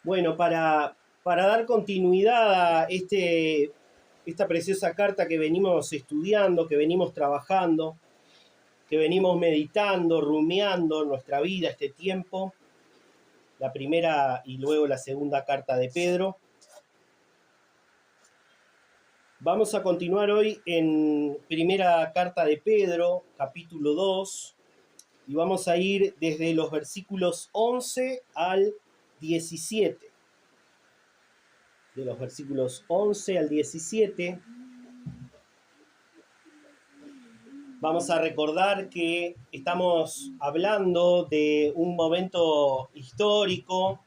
Bueno, para dar continuidad a esta preciosa carta que venimos estudiando, que venimos trabajando, que venimos meditando, rumiando en nuestra vida este tiempo, la primera y luego la segunda carta de Pedro. Vamos a continuar hoy en primera carta de Pedro, capítulo 2, y vamos a ir desde los versículos 11 al 17. De los versículos 11 al 17, vamos a recordar que estamos hablando de un momento histórico.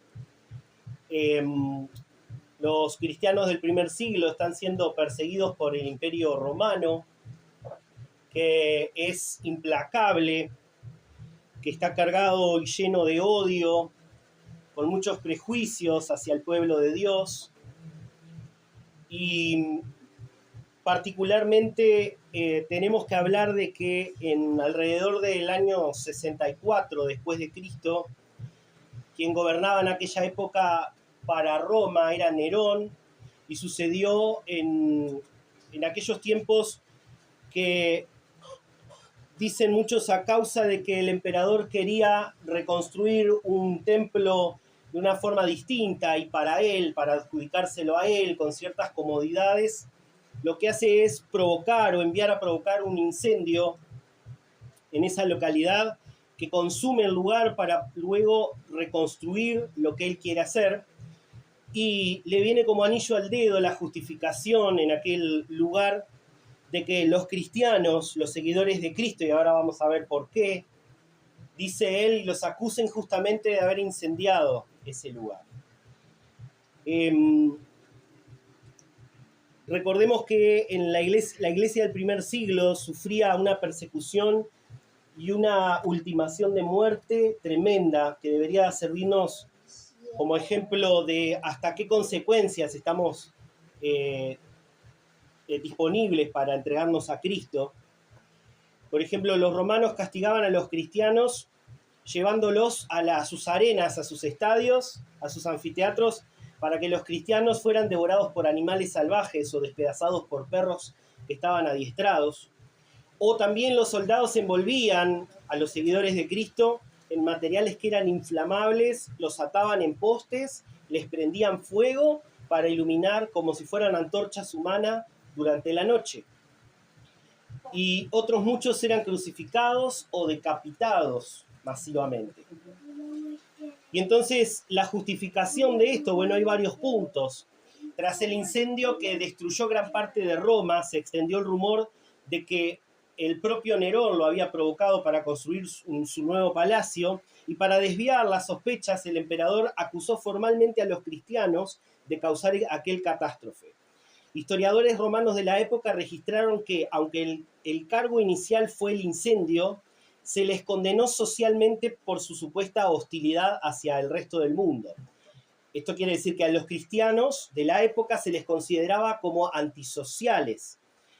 Los cristianos del primer siglo están siendo perseguidos por el Imperio Romano, que es implacable, que está cargado y lleno de odio, con muchos prejuicios hacia el pueblo de Dios. Y particularmente tenemos que hablar de que en alrededor del año 64 después de Cristo, quien gobernaba en aquella época para Roma era Nerón, y sucedió en aquellos tiempos que dicen muchos a causa de que el emperador quería reconstruir un templo de una forma distinta y para él, para adjudicárselo a él con ciertas comodidades, lo que hace es provocar o enviar a provocar un incendio en esa localidad que consume el lugar para luego reconstruir lo que él quiere hacer, y le viene como anillo al dedo la justificación en aquel lugar de que los cristianos, los seguidores de Cristo, y ahora vamos a ver por qué, dice él, los acusen justamente de haber incendiado ese lugar. Recordemos que en la iglesia del primer siglo sufría una persecución y una ultimación de muerte tremenda que debería servirnos como ejemplo de hasta qué consecuencias estamos disponibles para entregarnos a Cristo. Por ejemplo, los romanos castigaban a los cristianos llevándolos a sus arenas, a sus estadios, a sus anfiteatros, para que los cristianos fueran devorados por animales salvajes o despedazados por perros que estaban adiestrados. O también los soldados envolvían a los seguidores de Cristo en materiales que eran inflamables, los ataban en postes, les prendían fuego para iluminar como si fueran antorchas humanas durante la noche. Y otros muchos eran crucificados o decapitados masivamente. Y entonces la justificación de esto, bueno, hay varios puntos. Tras el incendio que destruyó gran parte de Roma, se extendió el rumor de que el propio Nerón lo había provocado para construir su nuevo palacio, y para desviar las sospechas el emperador acusó formalmente a los cristianos de causar aquel catástrofe. Historiadores romanos de la época registraron que, aunque el cargo inicial fue el incendio, se les condenó socialmente por su supuesta hostilidad hacia el resto del mundo. Esto quiere decir que a los cristianos de la época se les consideraba como antisociales,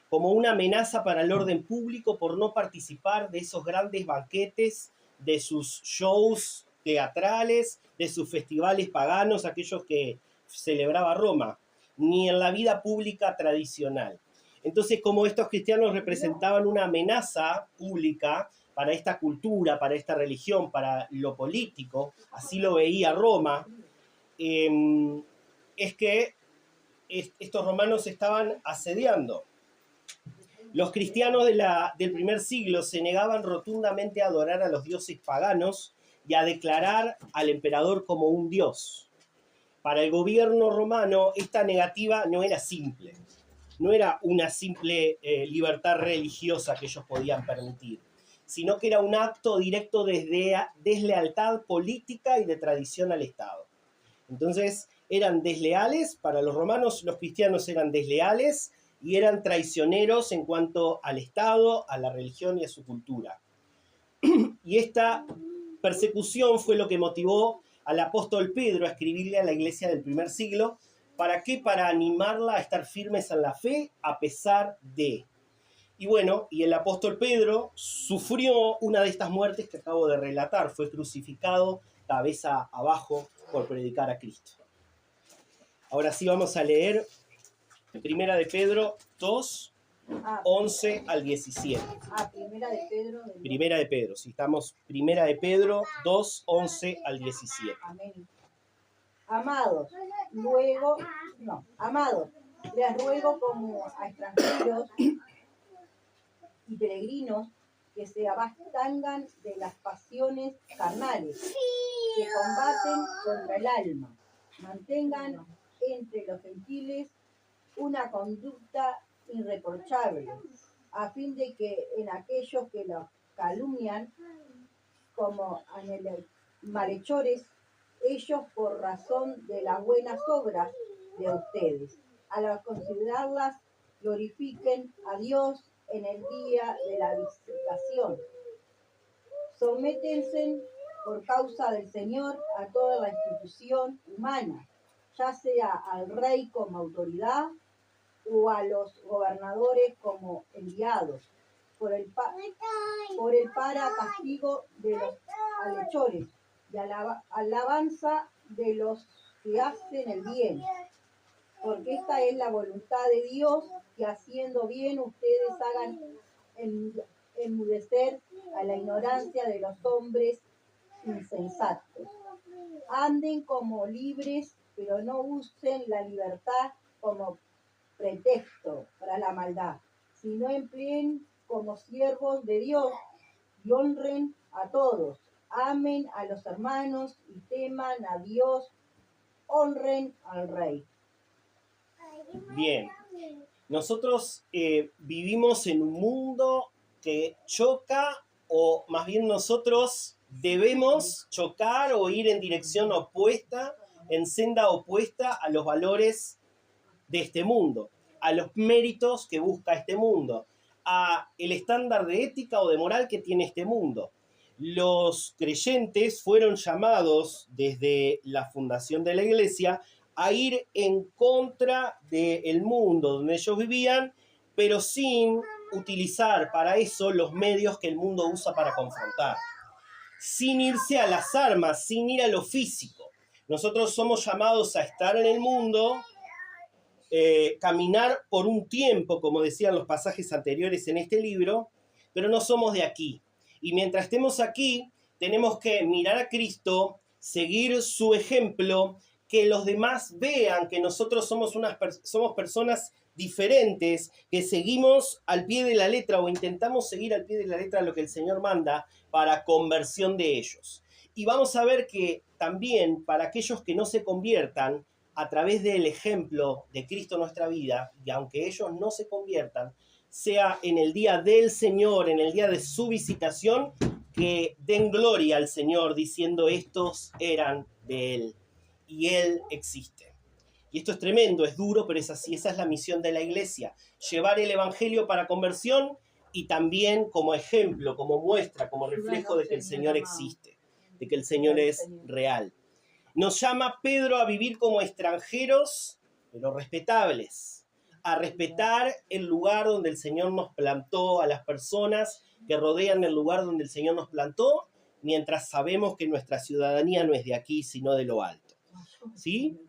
como una amenaza para el orden público por no participar de esos grandes banquetes, de sus shows teatrales, de sus festivales paganos, aquellos que celebraba Roma, ni en la vida pública tradicional. Entonces, como estos cristianos representaban una amenaza pública para esta cultura, para esta religión, para lo político, así lo veía Roma, es que estos romanos estaban asediando. Los cristianos del primer siglo se negaban rotundamente a adorar a los dioses paganos y a declarar al emperador como un dios. Para el gobierno romano esta negativa no era simple, no era una simple libertad religiosa que ellos podían permitir, sino que era un acto directo de deslealtad política y de tradición al Estado. Entonces eran desleales, para los romanos los cristianos eran desleales y eran traicioneros en cuanto al Estado, a la religión y a su cultura. Y esta persecución fue lo que motivó al apóstol Pedro a escribirle a la iglesia del primer siglo. ¿Para qué? Para animarla a estar firmes en la fe a pesar de. Y bueno, y el apóstol Pedro sufrió una de estas muertes que acabo de relatar. Fue crucificado cabeza abajo por predicar a Cristo. Ahora sí vamos a leer Primera de Pedro 2, 11 al 17. Primera de Pedro. Primera de Pedro, si estamos, Primera de Pedro 2, 11 al 17. Amén. Amados, les ruego como a extranjeros y peregrinos que se abstengan de las pasiones carnales que combaten contra el alma. Mantengan entre los gentiles una conducta irreprochable, a fin de que en aquellos que los calumnian como malhechores, ellos por razón de las buenas obras de ustedes, al considerarlas, glorifiquen a Dios en el día de la visitación. Sométense por causa del Señor a toda la institución humana, ya sea al rey como autoridad o a los gobernadores como enviados, por el para castigo de los malhechores y alabanza de los que hacen el bien. Porque esta es la voluntad de Dios, que haciendo bien ustedes hagan enmudecer a la ignorancia de los hombres insensatos. Anden como libres, pero no usen la libertad como pretexto para la maldad, sino empleen como siervos de Dios y honren a todos, amen a los hermanos y teman a Dios, honren al Rey. Bien, nosotros vivimos en un mundo que choca, o más bien nosotros debemos chocar o ir en dirección opuesta, en senda opuesta a los valores de este mundo, a los méritos que busca este mundo, a el estándar de ética o de moral que tiene este mundo. Los creyentes fueron llamados desde la fundación de la iglesia a ir en contra del mundo donde ellos vivían, pero sin utilizar para eso los medios que el mundo usa para confrontar, sin irse a las armas, sin ir a lo físico. Nosotros somos llamados a estar en el mundo, caminar por un tiempo, como decían los pasajes anteriores en este libro, pero no somos de aquí. Y mientras estemos aquí, tenemos que mirar a Cristo, seguir su ejemplo, que los demás vean que nosotros somos personas diferentes, que seguimos al pie de la letra o intentamos seguir al pie de la letra lo que el Señor manda para conversión de ellos. Y vamos a ver que también para aquellos que no se conviertan, a través del ejemplo de Cristo en nuestra vida, y aunque ellos no se conviertan, sea en el día del Señor, en el día de su visitación, que den gloria al Señor diciendo estos eran de Él y Él existe. Y esto es tremendo, es duro, pero es así. Esa es la misión de la iglesia, llevar el evangelio para conversión y también como ejemplo, como muestra, como reflejo de que el Señor existe, de que el Señor es real. Nos llama Pedro a vivir como extranjeros, pero respetables, a respetar el lugar donde el Señor nos plantó, a las personas que rodean el lugar donde el Señor nos plantó, mientras sabemos que nuestra ciudadanía no es de aquí, sino de lo alto. ¿Sí?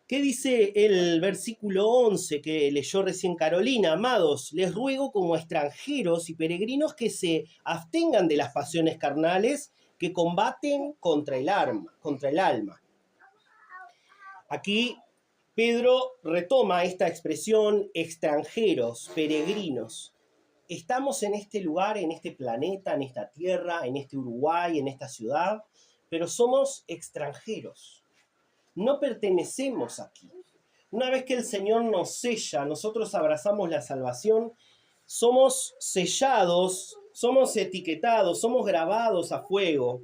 ¿Qué dice el versículo 11 que leyó recién Carolina? Amados, les ruego como extranjeros y peregrinos que se abstengan de las pasiones carnales que combaten contra el alma. Aquí Pedro retoma esta expresión extranjeros, peregrinos. Estamos en este lugar, en este planeta, en esta tierra, en este Uruguay, en esta ciudad, pero somos extranjeros. No pertenecemos aquí. Una vez que el Señor nos sella, nosotros abrazamos la salvación, somos sellados, somos etiquetados, somos grabados a fuego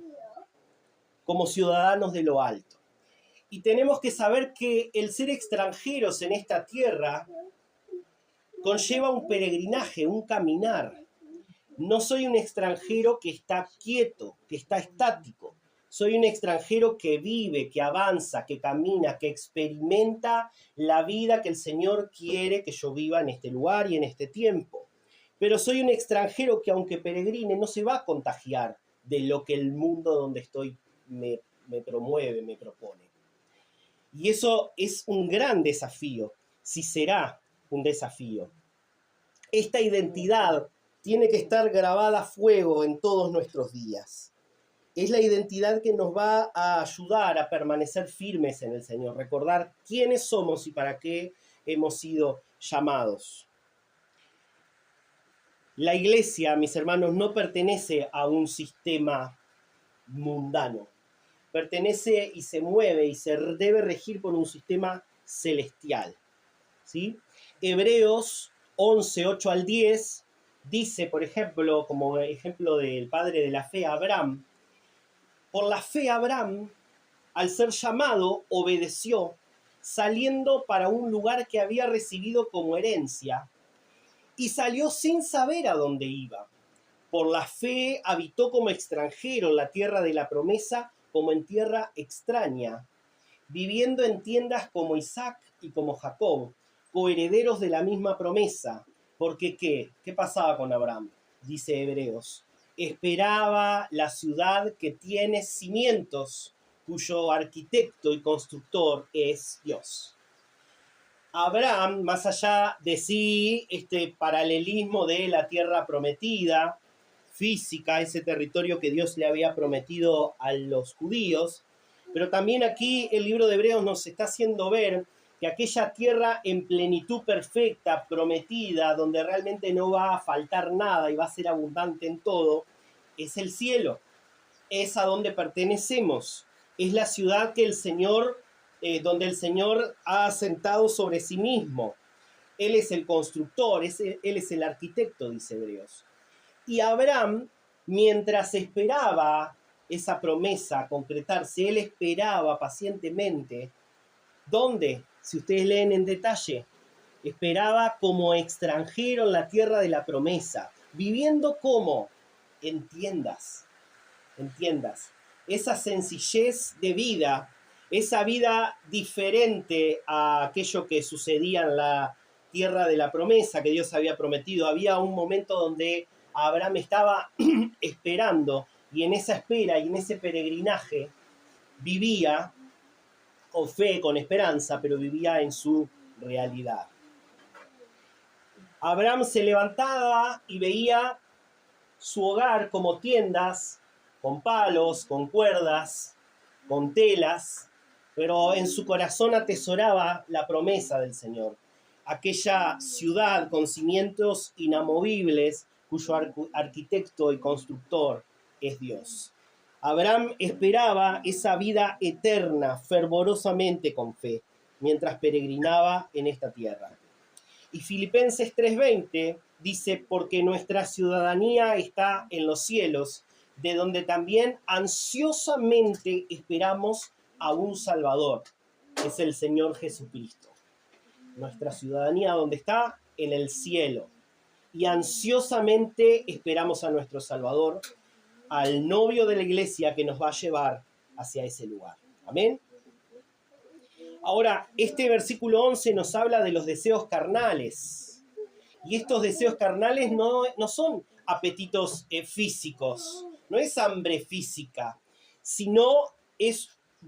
como ciudadanos de lo alto. Y tenemos que saber que el ser extranjeros en esta tierra conlleva un peregrinaje, un caminar. No soy un extranjero que está quieto, que está estático. Soy un extranjero que vive, que avanza, que camina, que experimenta la vida que el Señor quiere que yo viva en este lugar y en este tiempo. Pero soy un extranjero que aunque peregrine no se va a contagiar de lo que el mundo donde estoy me promueve, me propone. Y eso es un gran desafío, si será un desafío. Esta identidad tiene que estar grabada a fuego en todos nuestros días. Es la identidad que nos va a ayudar a permanecer firmes en el Señor, recordar quiénes somos y para qué hemos sido llamados. La iglesia, mis hermanos, no pertenece a un sistema mundano. Pertenece y se mueve y se debe regir por un sistema celestial. ¿Sí? Hebreos 11, 8 al 10 dice, por ejemplo, como ejemplo del padre de la fe, Abraham, por la fe Abraham, al ser llamado, obedeció, saliendo para un lugar que había recibido como herencia, y salió sin saber a dónde iba. Por la fe habitó como extranjero en la tierra de la promesa, como en tierra extraña, viviendo en tiendas como Isaac y como Jacob, coherederos de la misma promesa. Porque ¿qué pasaba con Abraham? Dice Hebreos. Esperaba la ciudad que tiene cimientos, cuyo arquitecto y constructor es Dios. Abraham, más allá de sí, este paralelismo de la tierra prometida, física, ese territorio que Dios le había prometido a los judíos, pero también aquí el libro de Hebreos nos está haciendo ver que aquella tierra en plenitud perfecta, prometida, donde realmente no va a faltar nada y va a ser abundante en todo, es el cielo, es a donde pertenecemos, es la ciudad que el Señor, donde el Señor ha asentado sobre sí mismo. Él es el constructor, Él es el arquitecto, dice Hebreos. Y Abraham, mientras esperaba esa promesa concretarse, él esperaba pacientemente. ¿Dónde? Si ustedes leen en detalle, esperaba como extranjero en la tierra de la promesa, viviendo como en tiendas. Esa sencillez de vida, esa vida diferente a aquello que sucedía en la tierra de la promesa que Dios había prometido. Había un momento donde Abraham estaba esperando, y en esa espera y en ese peregrinaje vivía con fe, con esperanza, pero vivía en su realidad. Abraham se levantaba y veía su hogar como tiendas, con palos, con cuerdas, con telas, pero en su corazón atesoraba la promesa del Señor, aquella ciudad con cimientos inamovibles cuyo arquitecto y constructor es Dios. Abraham esperaba esa vida eterna fervorosamente con fe, mientras peregrinaba en esta tierra. Y Filipenses 3:20 dice, porque nuestra ciudadanía está en los cielos, de donde también ansiosamente esperamos a un Salvador, que es el Señor Jesucristo. Nuestra ciudadanía, ¿dónde está? En el cielo. Y ansiosamente esperamos a nuestro Salvador, al novio de la iglesia que nos va a llevar hacia ese lugar. Amén. Ahora, este versículo 11 nos habla de los deseos carnales. Y estos deseos carnales no son apetitos físicos, no es hambre física, sino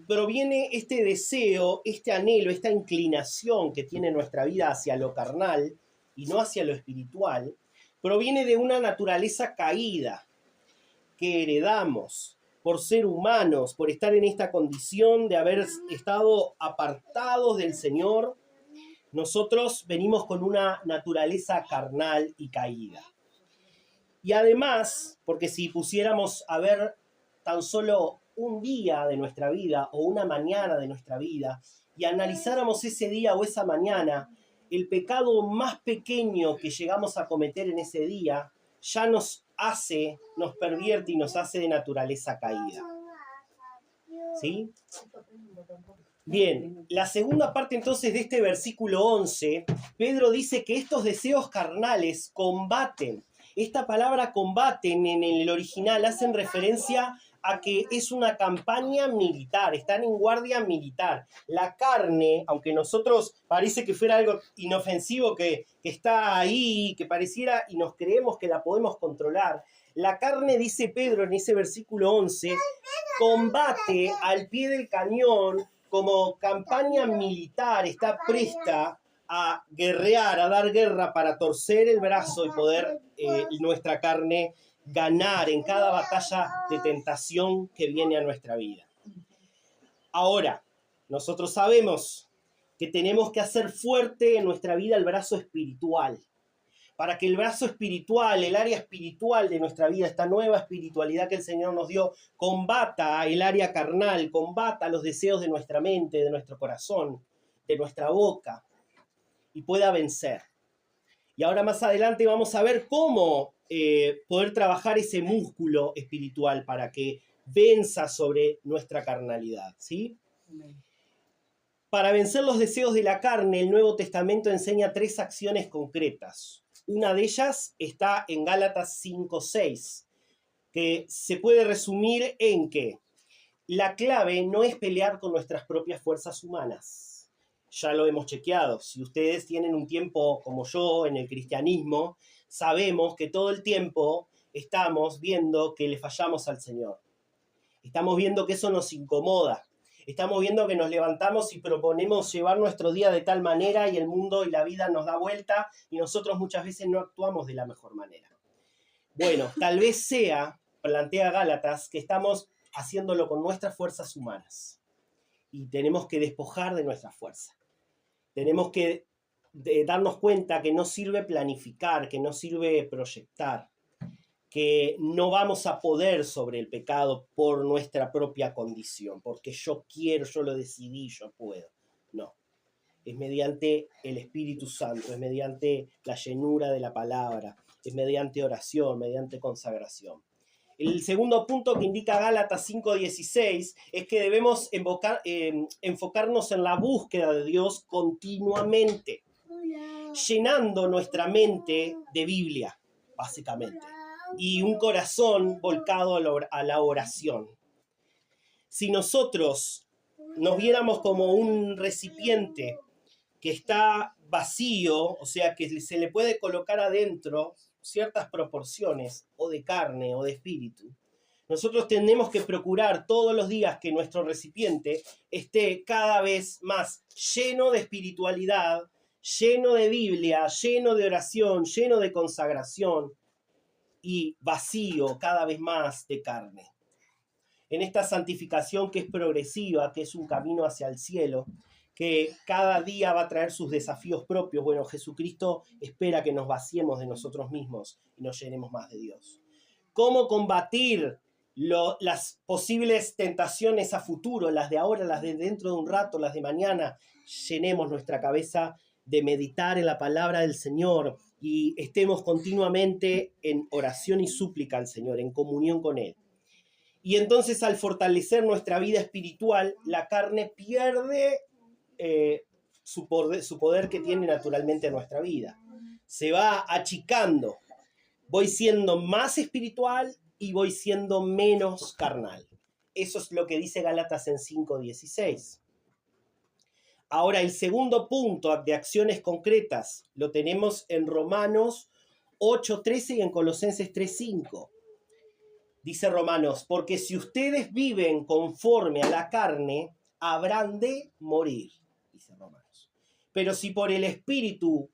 proviene este deseo, este anhelo, esta inclinación que tiene nuestra vida hacia lo carnal y no hacia lo espiritual, proviene de una naturaleza caída que heredamos por ser humanos, por estar en esta condición de haber estado apartados del Señor. Nosotros venimos con una naturaleza carnal y caída. Y además, porque si pusiéramos a ver tan solo un día de nuestra vida o una mañana de nuestra vida y analizáramos ese día o esa mañana, el pecado más pequeño que llegamos a cometer en ese día ya nos pervierte y nos hace de naturaleza caída. ¿Sí? Bien, la segunda parte entonces de este versículo 11, Pedro dice que estos deseos carnales combaten. Esta palabra combaten en el original hacen referencia a que es una campaña militar, están en guardia militar. La carne, aunque nosotros parece que fuera algo inofensivo que está ahí, que pareciera y nos creemos que la podemos controlar, la carne, dice Pedro en ese versículo 11, combate al pie del cañón como campaña militar está presta a guerrear, a dar guerra para torcer el brazo y poder nuestra carne ganar en cada batalla de tentación que viene a nuestra vida. Ahora, nosotros sabemos que tenemos que hacer fuerte en nuestra vida el brazo espiritual, para que el brazo espiritual, el área espiritual de nuestra vida, esta nueva espiritualidad que el Señor nos dio, combata el área carnal, combata los deseos de nuestra mente, de nuestro corazón, de nuestra boca, y pueda vencer. Y ahora más adelante vamos a ver cómo poder trabajar ese músculo espiritual para que venza sobre nuestra carnalidad, ¿sí? Para vencer los deseos de la carne, el Nuevo Testamento enseña 3 acciones concretas. Una de ellas está en Gálatas 5:6, que se puede resumir en que la clave no es pelear con nuestras propias fuerzas humanas. Ya lo hemos chequeado. Si ustedes tienen un tiempo como yo en el cristianismo, sabemos que todo el tiempo estamos viendo que le fallamos al Señor. Estamos viendo que eso nos incomoda. Estamos viendo que nos levantamos y proponemos llevar nuestro día de tal manera y el mundo y la vida nos da vuelta y nosotros muchas veces no actuamos de la mejor manera. Bueno, tal vez sea, plantea Gálatas, que estamos haciéndolo con nuestras fuerzas humanas y tenemos que despojar de nuestra fuerza. Tenemos que darnos cuenta que no sirve planificar, que no sirve proyectar, que no vamos a poder sobre el pecado por nuestra propia condición, porque yo quiero, yo lo decidí, yo puedo. No, es mediante el Espíritu Santo, es mediante la llenura de la palabra, es mediante oración, mediante consagración. El segundo punto que indica Gálatas 5:16 es que debemos enfocarnos en la búsqueda de Dios continuamente, llenando nuestra mente de Biblia, básicamente, y un corazón volcado a la oración. Si nosotros nos viéramos como un recipiente que está vacío, o sea, que se le puede colocar adentro ciertas proporciones, o de carne o de espíritu, nosotros tenemos que procurar todos los días que nuestro recipiente esté cada vez más lleno de espiritualidad, lleno de Biblia, lleno de oración, lleno de consagración, y vacío cada vez más de carne. En esta santificación que es progresiva, que es un camino hacia el cielo, que cada día va a traer sus desafíos propios. Bueno, Jesucristo espera que nos vaciemos de nosotros mismos y nos llenemos más de Dios. ¿Cómo combatir las posibles tentaciones a futuro, las de ahora, las de dentro de un rato, las de mañana? Llenemos nuestra cabeza de meditar en la palabra del Señor y estemos continuamente en oración y súplica al Señor, en comunión con Él. Y entonces, al fortalecer nuestra vida espiritual, la carne pierde su poder que tiene naturalmente en nuestra vida. Se va achicando. Voy siendo más espiritual y voy siendo menos carnal. Eso es lo que dice Gálatas en 5:16. Ahora, el segundo punto de acciones concretas lo tenemos en Romanos 8:13 y en Colosenses 3:5. Dice Romanos, porque si ustedes viven conforme a la carne, habrán de morir, dice Romanos. Pero si por el Espíritu,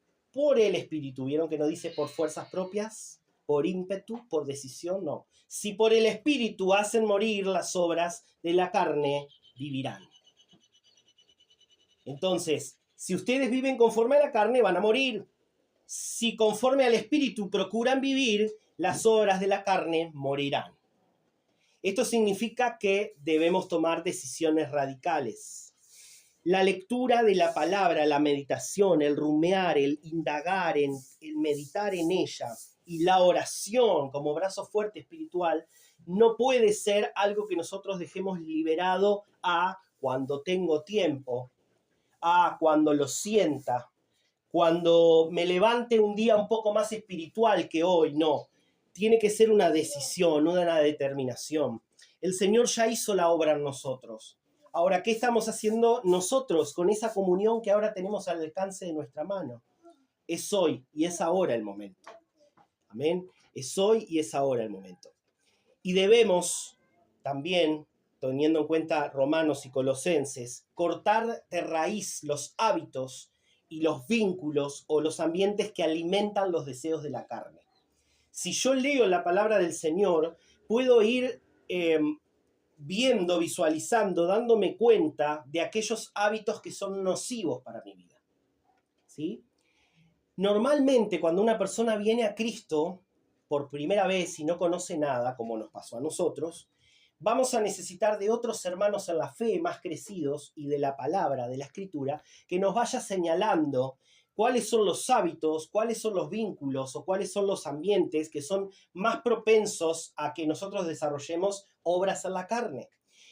¿vieron que no dice por fuerzas propias? Por ímpetu, por decisión, no. Si por el Espíritu hacen morir las obras de la carne, vivirán. Entonces, si ustedes viven conforme a la carne, van a morir. Si conforme al Espíritu procuran vivir, las obras de la carne morirán. Esto significa que debemos tomar decisiones radicales. La lectura de la palabra, la meditación, el rumear, el indagar, el meditar en ella y la oración como brazo fuerte espiritual no puede ser algo que nosotros dejemos liberado a cuando tengo tiempo, a cuando lo sienta, cuando me levante un día un poco más espiritual que hoy. No, tiene que ser una decisión, una determinación. El Señor ya hizo la obra en nosotros. Ahora, ¿qué estamos haciendo nosotros con esa comunión que ahora tenemos al alcance de nuestra mano? Es hoy y es ahora el momento. Amén. Es hoy y es ahora el momento. Y debemos también teniendo en cuenta Romanos y Colosenses, cortar de raíz los hábitos y los vínculos o los ambientes que alimentan los deseos de la carne. Si yo leo la palabra del Señor, puedo ir viendo, visualizando, dándome cuenta de aquellos hábitos que son nocivos para mi vida. ¿Sí? Normalmente, cuando una persona viene a Cristo por primera vez y no conoce nada, como nos pasó a nosotros, vamos a necesitar de otros hermanos en la fe más crecidos y de la palabra, de la escritura, que nos vaya señalando cuáles son los hábitos, cuáles son los vínculos o cuáles son los ambientes que son más propensos a que nosotros desarrollemos obras en la carne.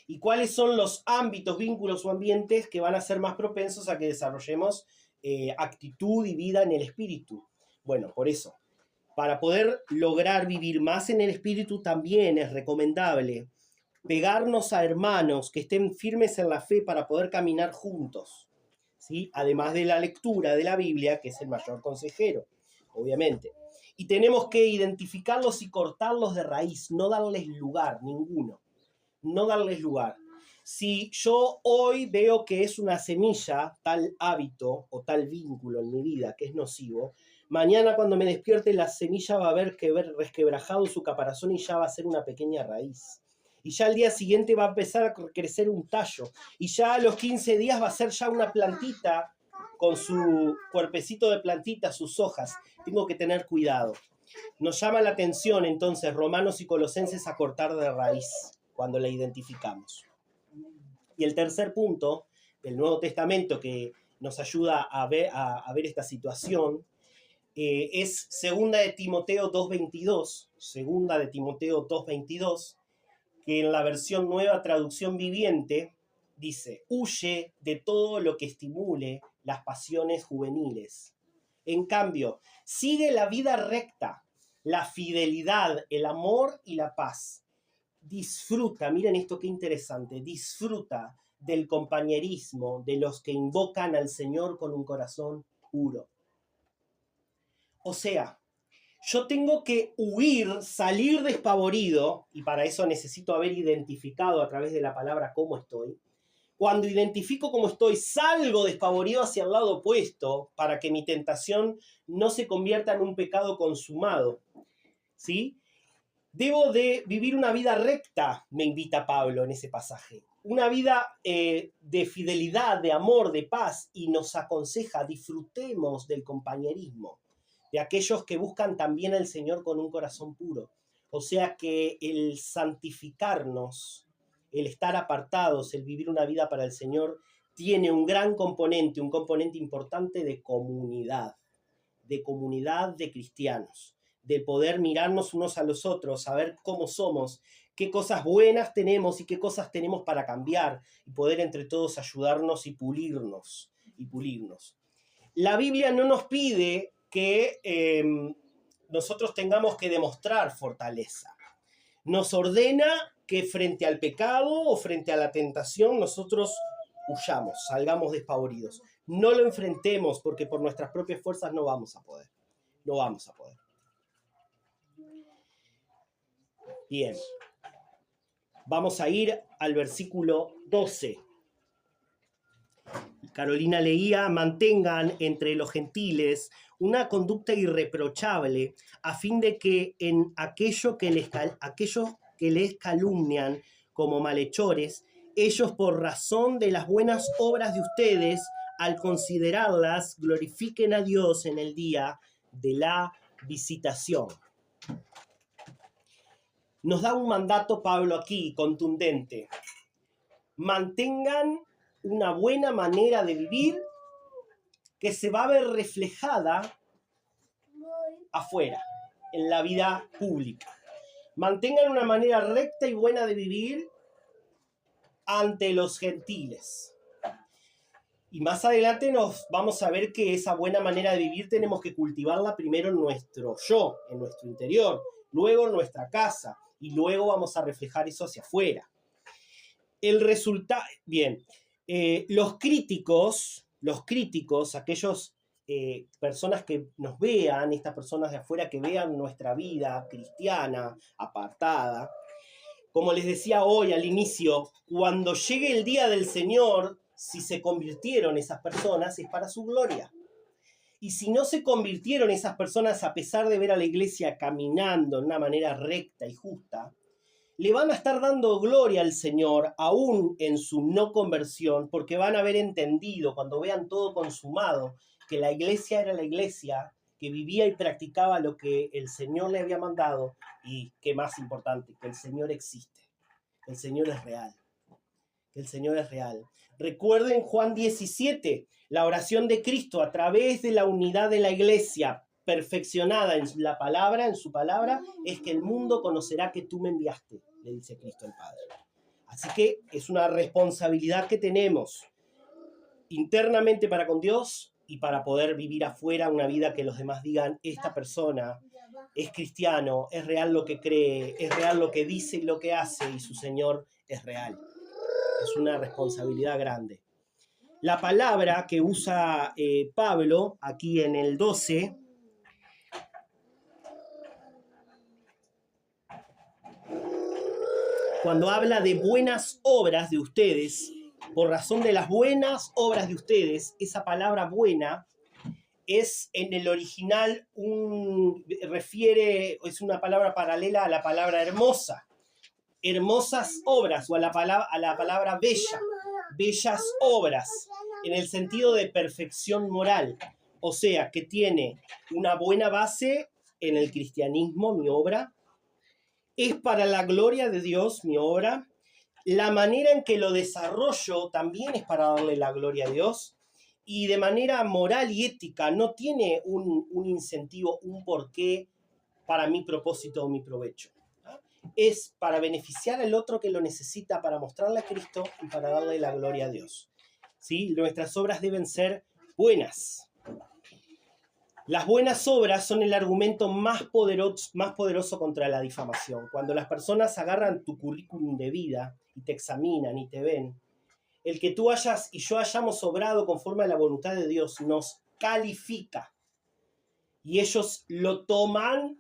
Y cuáles son los ámbitos, vínculos o ambientes que van a ser más propensos a que desarrollemos actitud y vida en el espíritu. Bueno, por eso, para poder lograr vivir más en el espíritu también es recomendable pegarnos a hermanos que estén firmes en la fe para poder caminar juntos, ¿sí? Además de la lectura de la Biblia, que es el mayor consejero, obviamente. Y tenemos que identificarlos y cortarlos de raíz, no darles lugar, ninguno. No darles lugar. Si yo hoy veo que es una semilla, tal hábito o tal vínculo en mi vida que es nocivo, mañana cuando me despierte la semilla va a haber que ver resquebrajado su caparazón y ya va a ser una pequeña raíz. Y ya al día siguiente va a empezar a crecer un tallo. Y ya a los 15 días va a ser ya una plantita con su cuerpecito de plantita, sus hojas. Tengo que tener cuidado. Nos llama la atención entonces Romanos y Colosenses a cortar de raíz cuando la identificamos. Y el tercer punto del Nuevo Testamento que nos ayuda a ver esta situación es 2 de Timoteo 2:22, 2 de Timoteo 2:22, que en la versión Nueva Traducción Viviente dice: huye de todo lo que estimule las pasiones juveniles. En cambio, sigue la vida recta, la fidelidad, el amor y la paz. Disfruta, miren esto qué interesante, disfruta del compañerismo de los que invocan al Señor con un corazón puro. O sea, yo tengo que huir, salir despavorido, y para eso necesito haber identificado a través de la palabra cómo estoy. Cuando identifico cómo estoy, salgo despavorido hacia el lado opuesto para que mi tentación no se convierta en un pecado consumado. ¿Sí? Debo de vivir una vida recta, me invita Pablo en ese pasaje. Una vida de fidelidad, de amor, de paz, y nos aconseja, disfrutemos del compañerismo de aquellos que buscan también al Señor con un corazón puro. O sea que el santificarnos, el estar apartados, el vivir una vida para el Señor, tiene un gran componente, un componente importante de comunidad de cristianos, de poder mirarnos unos a los otros, saber cómo somos, qué cosas buenas tenemos y qué cosas tenemos para cambiar, y poder entre todos ayudarnos y pulirnos. La Biblia no nos pide que nosotros tengamos que demostrar fortaleza. Nos ordena que frente al pecado o frente a la tentación nosotros huyamos, salgamos despavoridos. No lo enfrentemos porque por nuestras propias fuerzas no vamos a poder. No vamos a poder. Bien. Vamos a ir al versículo 12. Carolina leía: mantengan entre los gentiles una conducta irreprochable a fin de que en aquellos que les calumnian como malhechores, ellos por razón de las buenas obras de ustedes, al considerarlas, glorifiquen a Dios en el día de la visitación. Nos da un mandato Pablo aquí contundente. Mantengan una buena manera de vivir que se va a ver reflejada afuera, en la vida pública. Mantengan una manera recta y buena de vivir ante los gentiles. Y más adelante nos vamos a ver que esa buena manera de vivir tenemos que cultivarla primero en nuestro yo, en nuestro interior, luego en nuestra casa, y luego vamos a reflejar eso hacia afuera. El resultado, bien, los críticos, aquellos personas que nos vean, estas personas de afuera que vean nuestra vida cristiana, apartada, como les decía hoy al inicio, cuando llegue el día del Señor, si se convirtieron esas personas, es para su gloria. Y si no se convirtieron esas personas, a pesar de ver a la iglesia caminando de una manera recta y justa, le van a estar dando gloria al Señor, aún en su no conversión, porque van a haber entendido, cuando vean todo consumado, que la iglesia era la iglesia, que vivía y practicaba lo que el Señor le había mandado, y, que más importante, que el Señor existe, que el Señor es real, que el Señor es real. Recuerden Juan 17, la oración de Cristo a través de la unidad de la iglesia, perfeccionada en la palabra, en su palabra, es que el mundo conocerá que tú me enviaste, le dice Cristo el Padre. Así que es una responsabilidad que tenemos internamente para con Dios y para poder vivir afuera una vida que los demás digan, esta persona es cristiano, es real lo que cree, es real lo que dice y lo que hace, y su Señor es real. Es una responsabilidad grande. La palabra que usa Pablo aquí en el 12, cuando habla de buenas obras de ustedes, por razón de las buenas obras de ustedes, esa palabra buena es en el original es una palabra paralela a la palabra hermosa. Hermosas obras, o a la palabra bella, bellas obras, en el sentido de perfección moral. O sea, que tiene una buena base en el cristianismo, mi obra. Es para la gloria de Dios, mi obra. La manera en que lo desarrollo también es para darle la gloria a Dios. Y de manera moral y ética no tiene un incentivo, un porqué para mi propósito o mi provecho. Es para beneficiar al otro que lo necesita, para mostrarle a Cristo y para darle la gloria a Dios. ¿Sí? Nuestras obras deben ser buenas. Las buenas obras son el argumento más poderoso contra la difamación. Cuando las personas agarran tu currículum de vida y te examinan y te ven, el que tú hayas y yo hayamos obrado conforme a la voluntad de Dios nos califica. Y ellos lo toman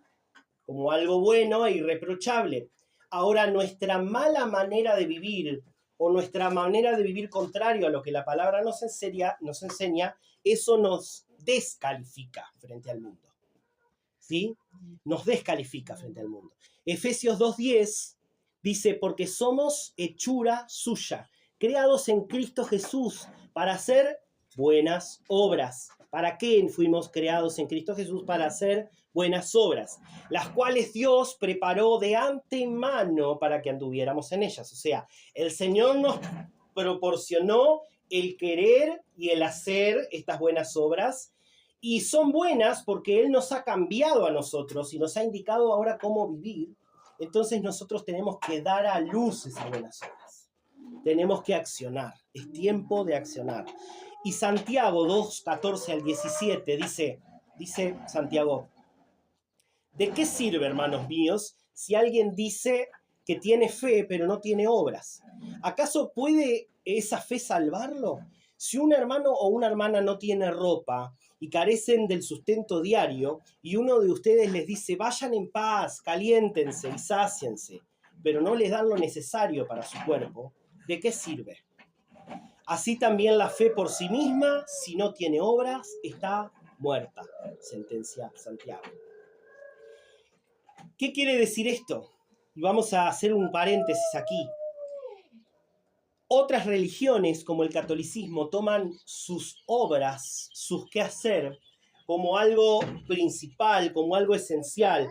como algo bueno e irreprochable. Ahora, nuestra mala manera de vivir o nuestra manera de vivir contrario a lo que la palabra nos enseña, eso nos descalifica frente al mundo. ¿Sí? Nos descalifica frente al mundo. Efesios 2:10 dice, porque somos hechura suya, creados en Cristo Jesús para hacer buenas obras. ¿Para qué fuimos creados en Cristo Jesús? Para hacer buenas obras, las cuales Dios preparó de antemano para que anduviéramos en ellas. O sea, el Señor nos proporcionó el querer y el hacer estas buenas obras, y son buenas porque Él nos ha cambiado a nosotros y nos ha indicado ahora cómo vivir. Entonces nosotros tenemos que dar a luz esas buenas obras. Tenemos que accionar. Es tiempo de accionar. Y Santiago 2:14 al 17 dice Santiago, ¿de qué sirve, hermanos míos, si alguien dice que tiene fe pero no tiene obras? ¿Acaso puede esa fe salvarlo? Si un hermano o una hermana no tiene ropa y carecen del sustento diario, y uno de ustedes les dice, vayan en paz, caliéntense y sáciense, pero no les dan lo necesario para su cuerpo, ¿de qué sirve? Así también la fe por sí misma, si no tiene obras, está muerta, sentencia Santiago. ¿Qué quiere decir esto? Y vamos a hacer un paréntesis aquí. Otras religiones, como el catolicismo, toman sus obras, sus quehacer, como algo principal, como algo esencial,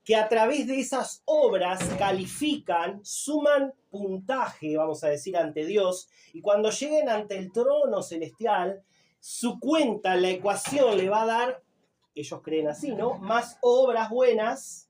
que a través de esas obras califican, suman puntaje, vamos a decir, ante Dios, y cuando lleguen ante el trono celestial, su cuenta, la ecuación le va a dar, ellos creen así, ¿no? Más obras buenas,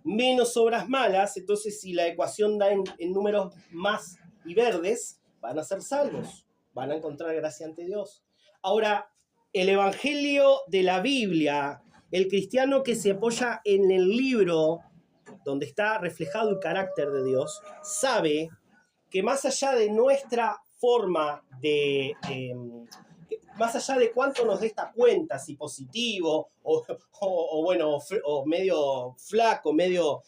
menos obras malas. Entonces, si la ecuación da en números más y verdes, van a ser salvos, van a encontrar gracia ante Dios. Ahora, el evangelio de la Biblia, el cristiano que se apoya en el libro donde está reflejado el carácter de Dios, sabe que más allá de nuestra forma más allá de cuánto nos dé esta cuenta, si positivo o medio flaco, medio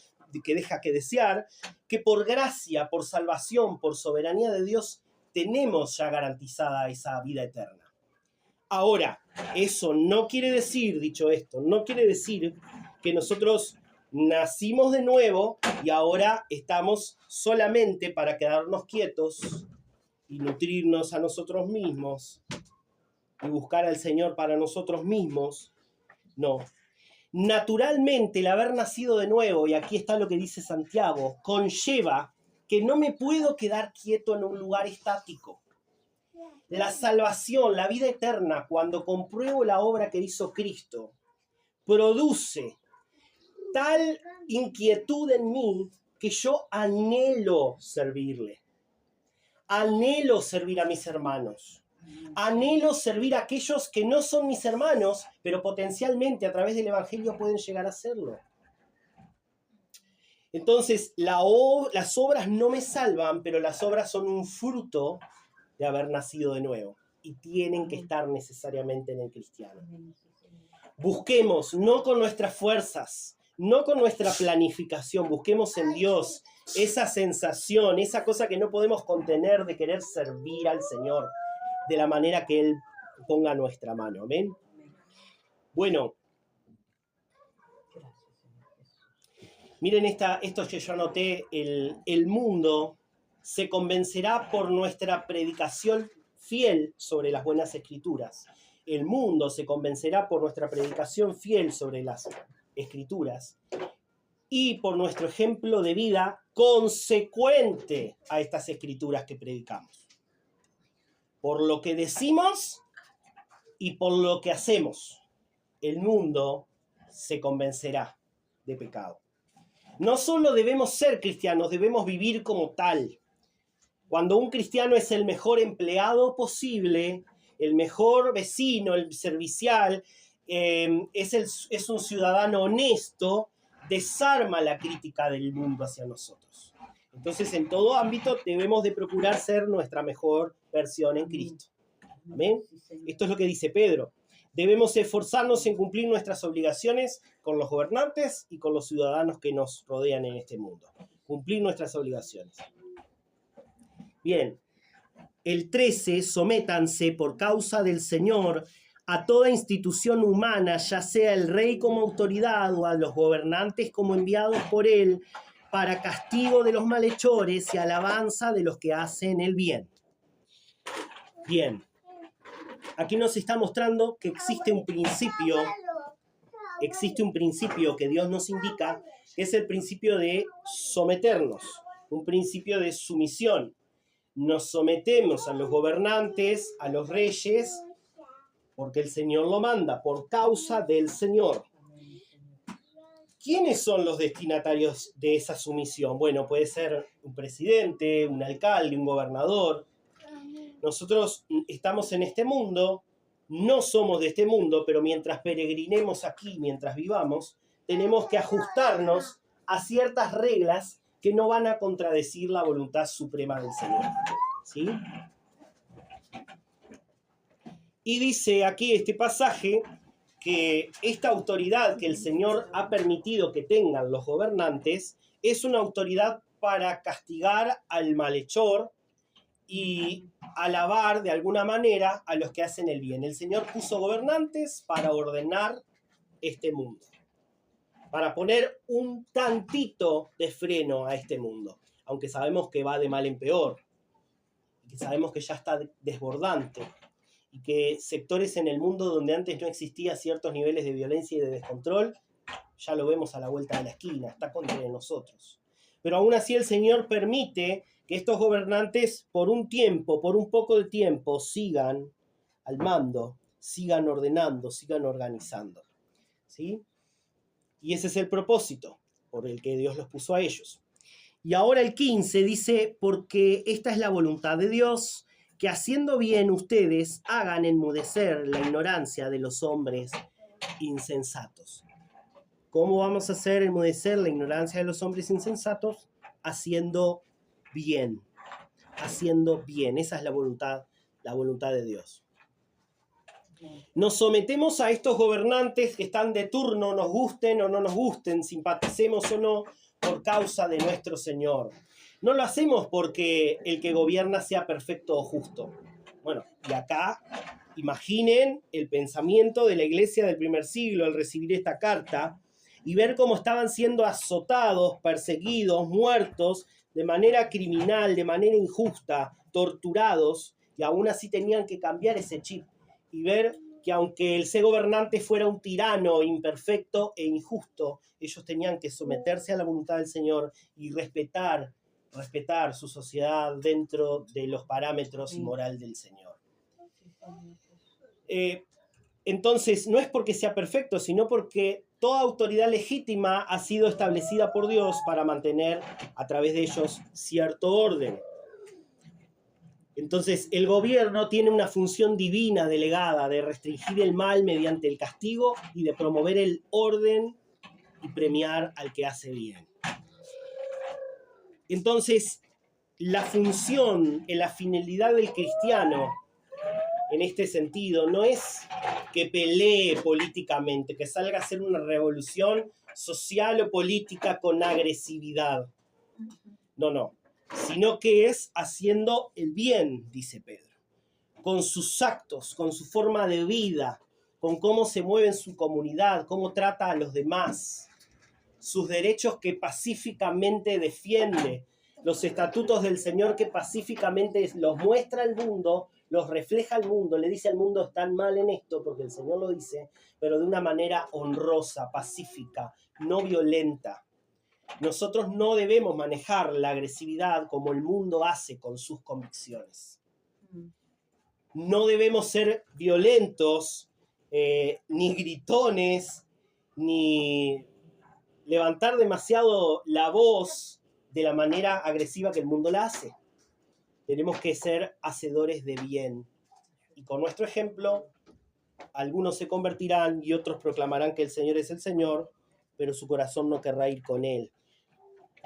que deja que desear, que por gracia, por salvación, por soberanía de Dios, tenemos ya garantizada esa vida eterna. Ahora, eso no quiere decir, dicho esto, no quiere decir que nosotros nacimos de nuevo y ahora estamos solamente para quedarnos quietos y nutrirnos a nosotros mismos y buscar al Señor para nosotros mismos. No. Naturalmente, el haber nacido de nuevo, y aquí está lo que dice Santiago, conlleva que no me puedo quedar quieto en un lugar estático. La salvación, la vida eterna, cuando compruebo la obra que hizo Cristo, produce tal inquietud en mí que yo anhelo servirle. Anhelo servir a mis hermanos. Anhelo servir a aquellos que no son mis hermanos, pero potencialmente a través del Evangelio pueden llegar a serlo. Entonces, las obras no me salvan, pero las obras son un fruto de haber nacido de nuevo y tienen que estar necesariamente en el cristiano. Busquemos, no con nuestras fuerzas, no con nuestra planificación, busquemos en Dios esa sensación, esa cosa que no podemos contener de querer servir al Señor de la manera que Él ponga nuestra mano. ¿Ven? Bueno, miren esto que yo anoté, el mundo se convencerá por nuestra predicación fiel sobre las buenas escrituras. El mundo se convencerá por nuestra predicación fiel sobre las escrituras y por nuestro ejemplo de vida consecuente a estas escrituras que predicamos. Por lo que decimos y por lo que hacemos, el mundo se convencerá de pecado. No solo debemos ser cristianos, debemos vivir como tal. Cuando un cristiano es el mejor empleado posible, el mejor vecino, el servicial, es un ciudadano honesto, desarma la crítica del mundo hacia nosotros. Entonces, en todo ámbito debemos de procurar ser nuestra mejor versión en Cristo. ¿Amén? Esto es lo que dice Pedro. Debemos esforzarnos en cumplir nuestras obligaciones con los gobernantes y con los ciudadanos que nos rodean en este mundo. Cumplir nuestras obligaciones. Bien, el 13, sométanse por causa del Señor a toda institución humana, ya sea el rey como autoridad o a los gobernantes como enviados por él, para castigo de los malhechores y alabanza de los que hacen el bien. Bien, aquí nos está mostrando que existe un principio que Dios nos indica, que es el principio de someternos, un principio de sumisión. Nos sometemos a los gobernantes, a los reyes, porque el Señor lo manda, por causa del Señor. ¿Quiénes son los destinatarios de esa sumisión? Bueno, puede ser un presidente, un alcalde, un gobernador. Nosotros estamos en este mundo, no somos de este mundo, pero mientras peregrinemos aquí, mientras vivamos, tenemos que ajustarnos a ciertas reglas que no van a contradecir la voluntad suprema del Señor. ¿Sí? Y dice aquí este pasaje que esta autoridad que el Señor ha permitido que tengan los gobernantes es una autoridad para castigar al malhechor y alabar de alguna manera a los que hacen el bien. El Señor puso gobernantes para ordenar este mundo, para poner un tantito de freno a este mundo, aunque sabemos que va de mal en peor, y que sabemos que ya está desbordante, y que sectores en el mundo donde antes no existía ciertos niveles de violencia y de descontrol, ya lo vemos a la vuelta de la esquina, está contra nosotros. Pero aún así el Señor permite que estos gobernantes por un tiempo, por un poco de tiempo, sigan al mando, sigan ordenando, sigan organizando. ¿Sí? Y ese es el propósito por el que Dios los puso a ellos. Y ahora el 15 dice, porque esta es la voluntad de Dios, que haciendo bien ustedes hagan enmudecer la ignorancia de los hombres insensatos. ¿Cómo vamos a hacer enmudecer la ignorancia de los hombres insensatos? Haciendo bien. Haciendo bien. Esa es la voluntad de Dios. Nos sometemos a estos gobernantes que están de turno, nos gusten o no nos gusten, simpaticemos o no, por causa de nuestro Señor. No lo hacemos porque el que gobierna sea perfecto o justo. Bueno, y acá imaginen el pensamiento de la iglesia del primer siglo al recibir esta carta y ver cómo estaban siendo azotados, perseguidos, muertos de manera criminal, de manera injusta, torturados, y aún así tenían que cambiar ese chip y ver que aunque el ser gobernante fuera un tirano imperfecto e injusto, ellos tenían que someterse a la voluntad del Señor y respetar su sociedad dentro de los parámetros y moral del Señor. Entonces, no es porque sea perfecto, sino porque toda autoridad legítima ha sido establecida por Dios para mantener a través de ellos cierto orden. Entonces, el gobierno tiene una función divina delegada de restringir el mal mediante el castigo y de promover el orden y premiar al que hace bien. Entonces, la función, la finalidad del cristiano en este sentido no es que pelee políticamente, que salga a hacer una revolución social o política con agresividad. No, sino que es haciendo el bien, dice Pedro, con sus actos, con su forma de vida, con cómo se mueve en su comunidad, cómo trata a los demás, sus derechos que pacíficamente defiende, los estatutos del Señor que pacíficamente los muestra al mundo, los refleja al mundo, le dice al mundo están mal en esto, porque el Señor lo dice, pero de una manera honrosa, pacífica, no violenta. Nosotros no debemos manejar la agresividad como el mundo hace con sus convicciones. No debemos ser violentos, ni gritones, ni levantar demasiado la voz de la manera agresiva que el mundo la hace. Tenemos que ser hacedores de bien. Y con nuestro ejemplo, algunos se convertirán y otros proclamarán que el Señor es el Señor, pero su corazón no querrá ir con Él.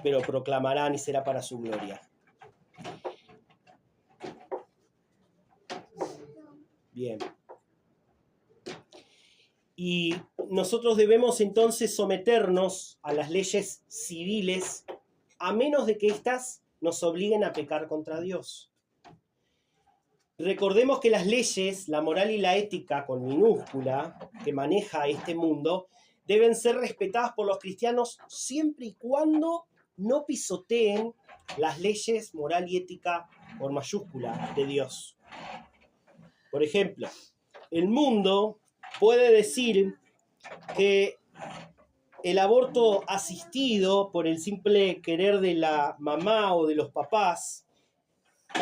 Pero proclamarán y será para su gloria. Bien. Y nosotros debemos entonces someternos a las leyes civiles, a menos de que éstas nos obliguen a pecar contra Dios. Recordemos que las leyes, la moral y la ética, con minúscula, que maneja este mundo, deben ser respetadas por los cristianos siempre y cuando no pisoteen las leyes moral y ética, con mayúscula, de Dios. Por ejemplo, el mundo puede decir que el aborto asistido por el simple querer de la mamá o de los papás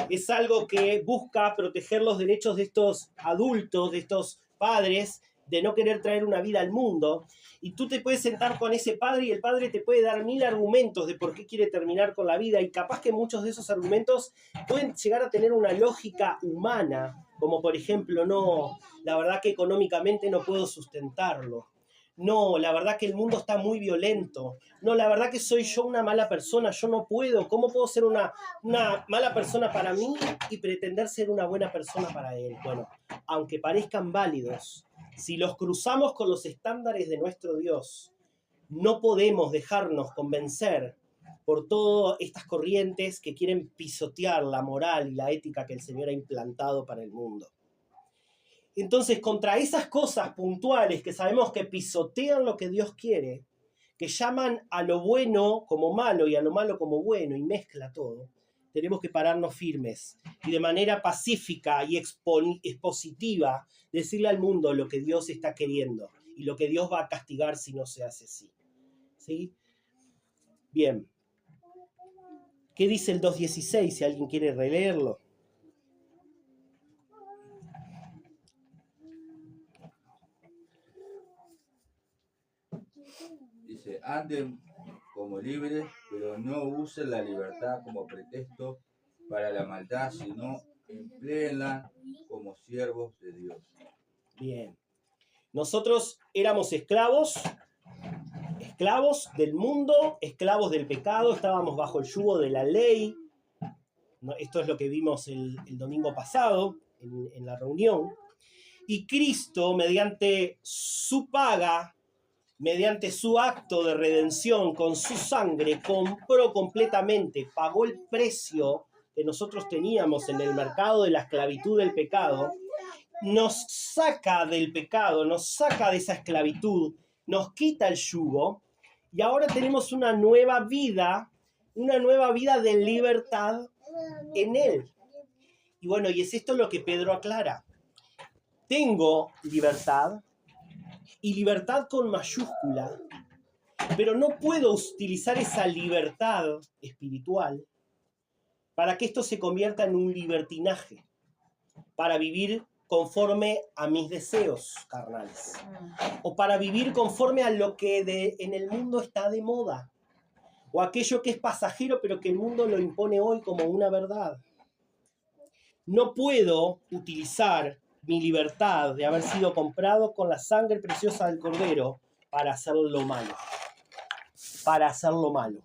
es algo que busca proteger los derechos de estos adultos, de estos padres, de no querer traer una vida al mundo. Y tú te puedes sentar con ese padre y el padre te puede dar 1000 argumentos de por qué quiere terminar con la vida, y capaz que muchos de esos argumentos pueden llegar a tener una lógica humana, como por ejemplo, no, la verdad que económicamente no puedo sustentarlo. No, la verdad que el mundo está muy violento. No, la verdad que soy yo una mala persona, yo no puedo. ¿Cómo puedo ser una mala persona para mí y pretender ser una buena persona para él? Bueno, aunque parezcan válidos, si los cruzamos con los estándares de nuestro Dios, no podemos dejarnos convencer por todas estas corrientes que quieren pisotear la moral y la ética que el Señor ha implantado para el mundo. Entonces, contra esas cosas puntuales que sabemos que pisotean lo que Dios quiere, que llaman a lo bueno como malo y a lo malo como bueno y mezcla todo, tenemos que pararnos firmes y de manera pacífica y expositiva decirle al mundo lo que Dios está queriendo y lo que Dios va a castigar si no se hace así. ¿Sí? Bien. ¿Qué dice el 2.16 si alguien quiere releerlo? Dice, anden como libres, pero no usen la libertad como pretexto para la maldad, sino empléenla como siervos de Dios. Bien. Nosotros éramos esclavos del mundo, esclavos del pecado, estábamos bajo el yugo de la ley. Esto es lo que vimos el domingo pasado en la reunión. Y Cristo, mediante su paga, mediante su acto de redención, con su sangre, compró completamente, pagó el precio que nosotros teníamos en el mercado de la esclavitud del pecado, nos saca del pecado, nos saca de esa esclavitud, nos quita el yugo, y ahora tenemos una nueva vida de libertad en Él. Y bueno, y es esto lo que Pedro aclara. Tengo libertad, y libertad con mayúscula, pero no puedo utilizar esa libertad espiritual para que esto se convierta en un libertinaje, para vivir conforme a mis deseos carnales, o para vivir conforme a lo que en el mundo está de moda, o aquello que es pasajero pero que el mundo lo impone hoy como una verdad. No puedo utilizar mi libertad de haber sido comprado con la sangre preciosa del Cordero para hacer lo malo. Para hacer lo malo.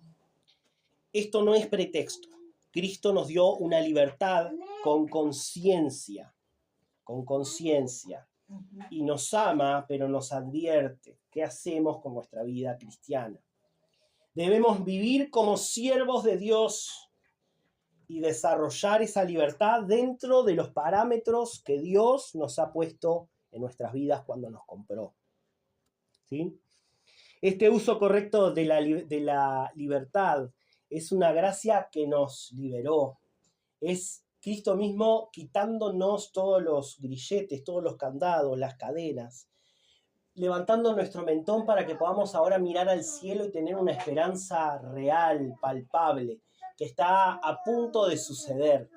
Esto no es pretexto. Cristo nos dio una libertad con conciencia. Con conciencia. Y nos ama, pero nos advierte qué hacemos con nuestra vida cristiana. Debemos vivir como siervos de Dios y desarrollar esa libertad dentro de los parámetros que Dios nos ha puesto en nuestras vidas cuando nos compró. ¿Sí? Este uso correcto de la libertad es una gracia que nos liberó. Es Cristo mismo quitándonos todos los grilletes, todos los candados, las cadenas, levantando nuestro mentón para que podamos ahora mirar al cielo y tener una esperanza real, palpable, que está a punto de suceder.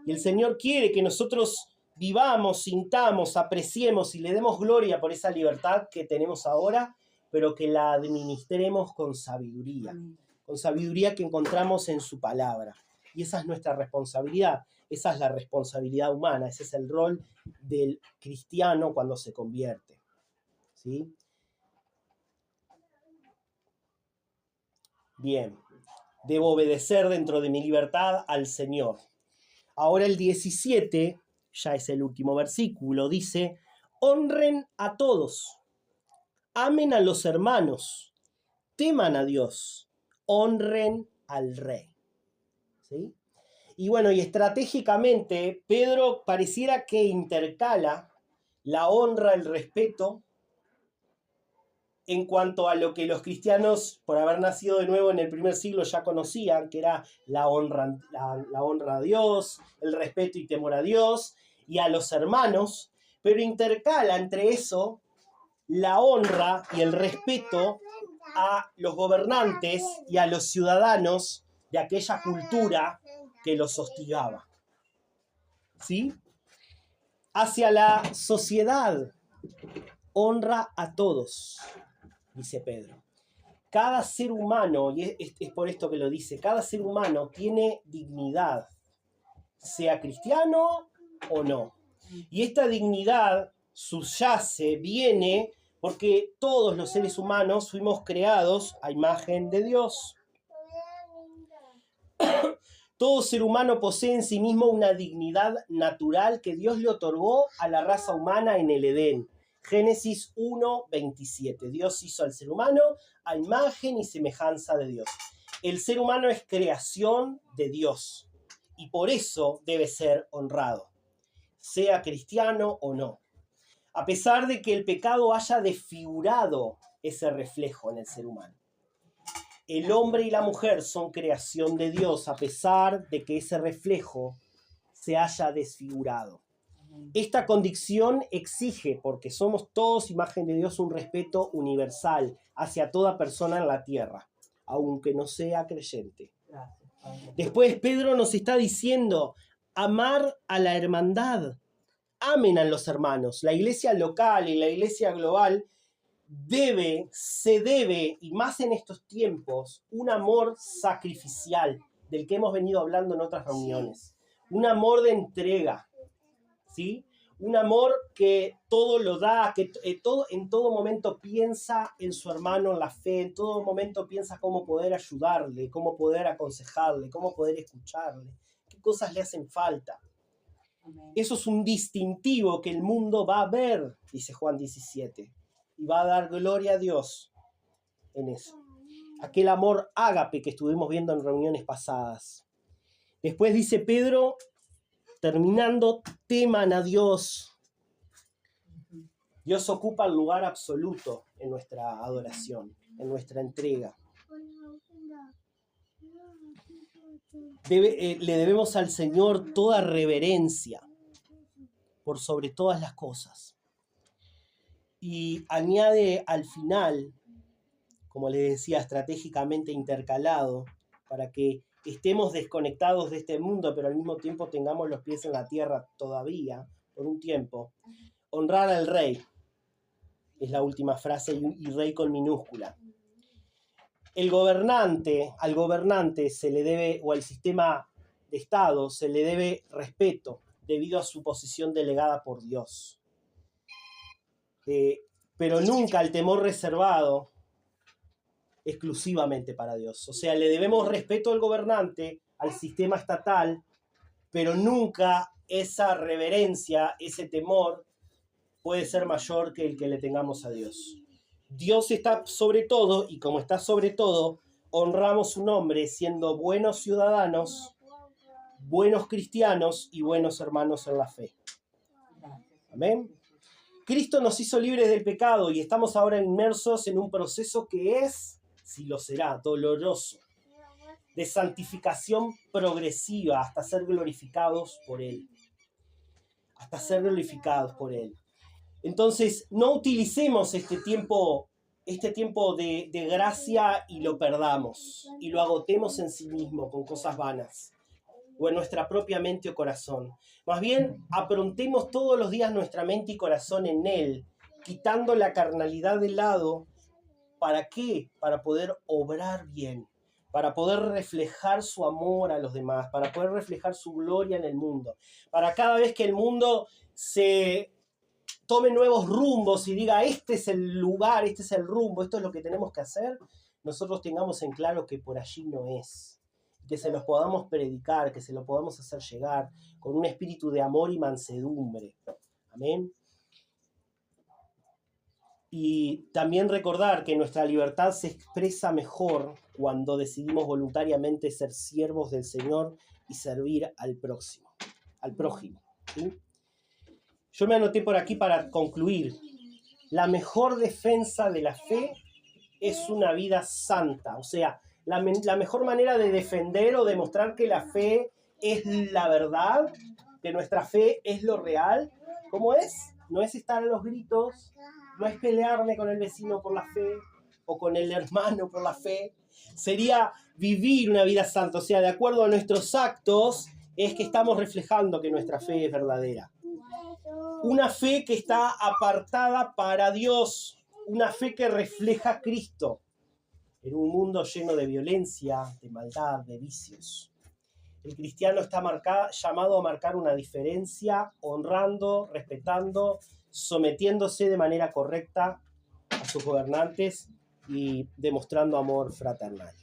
Y el Señor quiere que nosotros vivamos, sintamos, apreciemos y le demos gloria por esa libertad que tenemos ahora, pero que la administremos con sabiduría que encontramos en su palabra. Y esa es nuestra responsabilidad, esa es la responsabilidad humana, ese es el rol del cristiano cuando se convierte. ¿Sí? Bien. Debo obedecer dentro de mi libertad al Señor. Ahora el 17, ya es el último versículo, dice: honren a todos, amen a los hermanos, teman a Dios, honren al Rey. ¿Sí? Y bueno, y estratégicamente, Pedro pareciera que intercala la honra, el respeto, en cuanto a lo que los cristianos, por haber nacido de nuevo en el primer siglo, ya conocían, que era la honra a Dios, el respeto y temor a Dios y a los hermanos, pero intercala entre eso la honra y el respeto a los gobernantes y a los ciudadanos de aquella cultura que los hostigaba. ¿Sí? Hacia la sociedad, honra a todos, dice Pedro. Cada ser humano, y es por esto que lo dice, cada ser humano tiene dignidad, sea cristiano o no. Y esta dignidad subyace, viene, porque todos los seres humanos fuimos creados a imagen de Dios. Todo ser humano posee en sí mismo una dignidad natural que Dios le otorgó a la raza humana en el Edén. Génesis 1:27. Dios hizo al ser humano a imagen y semejanza de Dios. El ser humano es creación de Dios y por eso debe ser honrado, sea cristiano o no. A pesar de que el pecado haya desfigurado ese reflejo en el ser humano. El hombre y la mujer son creación de Dios a pesar de que ese reflejo se haya desfigurado. Esta condición exige, porque somos todos imagen de Dios, un respeto universal hacia toda persona en la tierra, aunque no sea creyente. Después Pedro nos está diciendo amar a la hermandad. Amen a los hermanos. La iglesia local y la iglesia global se debe, y más en estos tiempos, un amor sacrificial, del que hemos venido hablando en otras reuniones. Un amor de entrega, ¿sí? Un amor que todo lo da, que en todo momento piensa en su hermano en la fe, en todo momento piensa cómo poder ayudarle, cómo poder aconsejarle, cómo poder escucharle, qué cosas le hacen falta. Eso es un distintivo que el mundo va a ver, dice Juan 17. y va a dar gloria a Dios en eso. Aquel amor ágape que estuvimos viendo en reuniones pasadas. Después dice Pedro, terminando, teman a Dios. Dios ocupa el lugar absoluto en nuestra adoración, en nuestra entrega. Le debemos al Señor toda reverencia por sobre todas las cosas. Y añade al final, como les decía, estratégicamente intercalado, para que estemos desconectados de este mundo, pero al mismo tiempo tengamos los pies en la tierra todavía, por un tiempo, honrar al rey. Es la última frase, y rey con minúscula. Al gobernante se le debe, o al sistema de Estado, se le debe respeto debido a su posición delegada por Dios. Pero nunca el temor reservado exclusivamente para Dios. O sea, le debemos respeto al gobernante, al sistema estatal, pero nunca esa reverencia, ese temor puede ser mayor que el que le tengamos a Dios. Dios está sobre todo, y como está sobre todo, honramos su nombre siendo buenos ciudadanos, buenos cristianos y buenos hermanos en la fe. Amén. Cristo nos hizo libres del pecado y estamos ahora inmersos en un proceso que es, si lo será, doloroso, de santificación progresiva hasta ser glorificados por Él. Hasta ser glorificados por Él. Entonces, no utilicemos este tiempo de gracia y lo perdamos y lo agotemos en sí mismo con cosas vanas o en nuestra propia mente o corazón. Más bien, aprontemos todos los días nuestra mente y corazón en Él, quitando la carnalidad de lado. ¿Para qué? Para poder obrar bien, para poder reflejar su amor a los demás, para poder reflejar su gloria en el mundo. Para cada vez que el mundo se tome nuevos rumbos y diga, este es el lugar, este es el rumbo, esto es lo que tenemos que hacer, nosotros tengamos en claro que por allí no es. Que se los podamos predicar, que se lo podamos hacer llegar con un espíritu de amor y mansedumbre. Amén. Y también recordar que nuestra libertad se expresa mejor cuando decidimos voluntariamente ser siervos del Señor y servir al prójimo. ¿Sí? Yo me anoté por aquí para concluir. La mejor defensa de la fe es una vida santa. O sea, la mejor manera de defender o demostrar que la fe es la verdad, que nuestra fe es lo real, ¿cómo es? No es estar a los gritos, no es pelearme con el vecino por la fe o con el hermano por la fe. Sería vivir una vida santa. O sea, de acuerdo a nuestros actos, es que estamos reflejando que nuestra fe es verdadera. Una fe que está apartada para Dios, una fe que refleja a Cristo en un mundo lleno de violencia, de maldad, de vicios. El cristiano está llamado a marcar una diferencia, honrando, respetando, sometiéndose de manera correcta a sus gobernantes y demostrando amor fraternal.